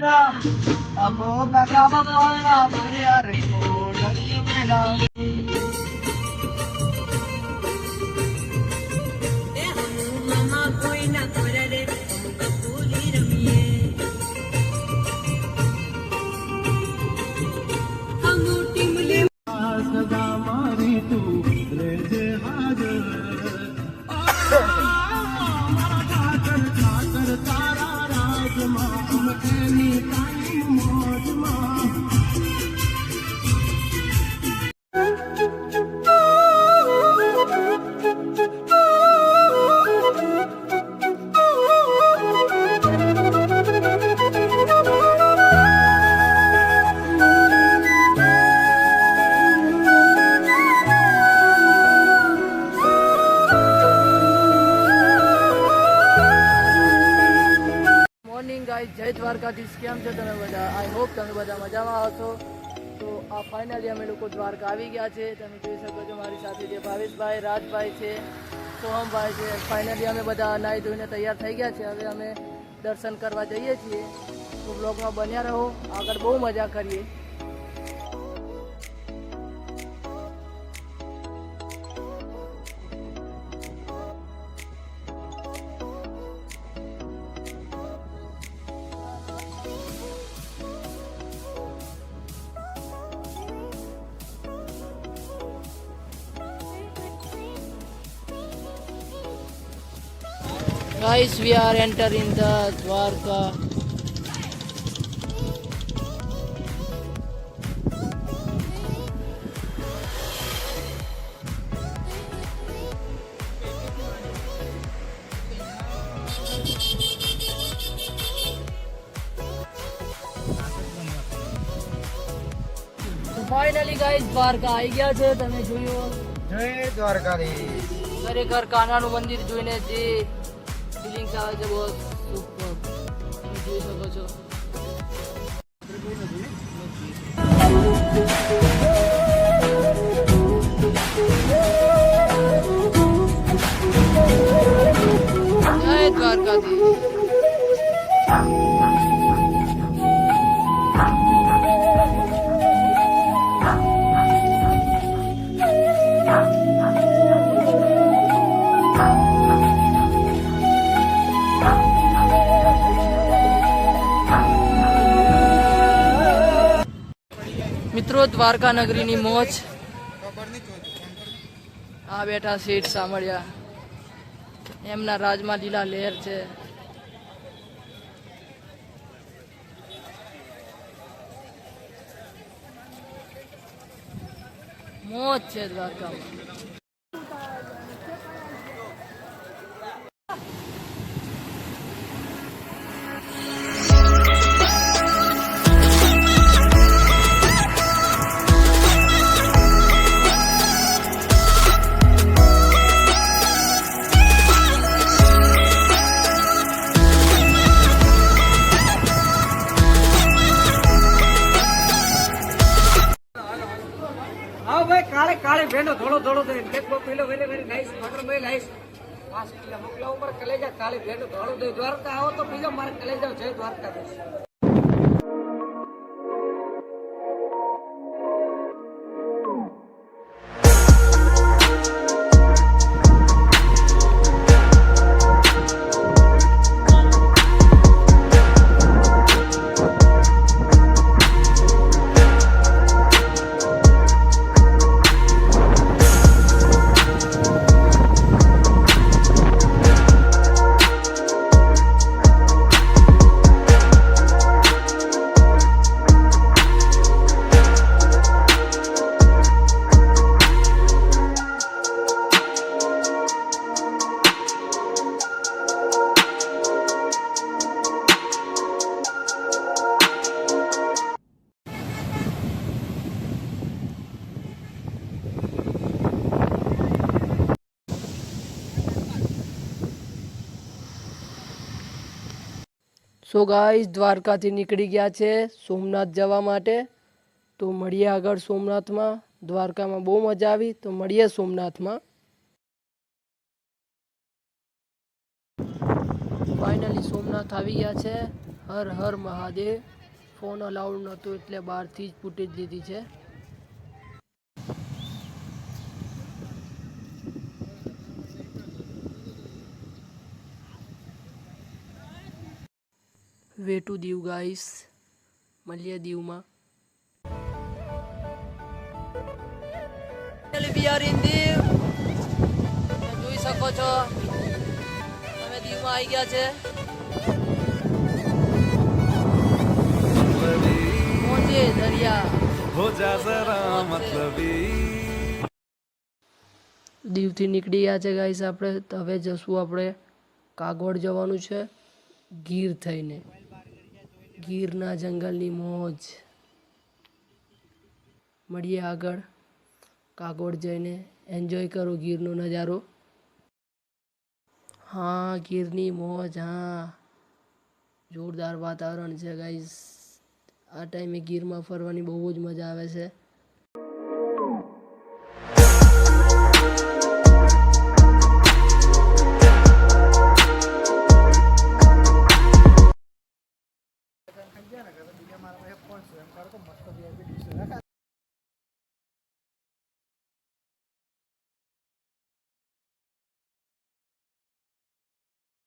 Abo kagama pala mayari ko nagsimula. જય દ્વારકાધીશ, કેમ છો તમે બધા? આઈ હોપ તમે બધા મજામાં હશો. તો આ ફાઇનલી અમે લોકો દ્વારકા આવી ગયા છે. તમે જોઈ શકો છો મારી સાથે જે ભાવેશભાઈ, રાજભાઈ છે, સોહમભાઈ છે. ફાઇનલી અમે બધા નાહી ધોઈને તૈયાર થઈ ગયા છે. હવે અમે દર્શન કરવા જઈએ છીએ. તો બ્લોગમાં બન્યા રહો, આગળ બહુ મજા કરીએ. Guys, we are entering the Dwarka. Finally guys Dwarka આવી ગયા છે. તમે જોયું, જય દ્વારકાધીશ. ખરેખર કાનાનું મંદિર જોઈને જે ફિલિંગ્સ આવે છે બહુ સુપર. તમે જોઈ શકો છો. જય દ્વારકાધીશ. મિત્રો, દ્વારકા નગરીની મોજ. આ બેઠા શેઠ સાંભળ્યા, એમના રાજમાં લીલા લહેર છે. મોજ છે દ્વારકામાં. કાળે કાળે બેનો થોડો થોડો દે કેટલો પેલો વેલે વેલે નાઈસ મટર મે નાઈસ 5 કિલો મોકલા ઉપર કલેજા કાળે બેનો થોડો દે. દ્વારકા આવો તો બીજો મારે કલેજા જય દ્વારકાધીશ. સો ગાઈસ, દ્વારકાથી નીકળી ગયા છે સોમનાથ જવા માટે. તો મળીએ આગળ સોમનાથમાં. દ્વારકામાં બહુ મજા આવી, તો મળીએ સોમનાથમાં. ફાઇનલી સોમનાથ આવી ગયા છે. હર હર મહાદેવ. ફોન અલાઉડ નહોતું એટલે બહારથી જ ફૂટેજ લીધી છે. વે ટુ દીવ ગાઈસ, મળીએ દીવમાં. We are in Diu. તમે જોઈ શકો છો તમે દીવમાં આવી ગયા છે. મોજે દરિયા हो जा जरा मतलबी. દીવથી નીકળી ગયા છે ગાઈસ આપણે. તો હવે જશું આપણે કાગવડ જવાનું છે ગીર થઈને. ગીરના જંગલની મોજ. મળીએ આગળ કાગવડ જઈને. એન્જોય કરો ગીરનો નજારો. હા ગીરની મોજ. હા જોરદાર વાતાવરણ છે ગાઈસ. આ ટાઈમે ગીરમાં ફરવાની બહુ જ મજા આવે છે.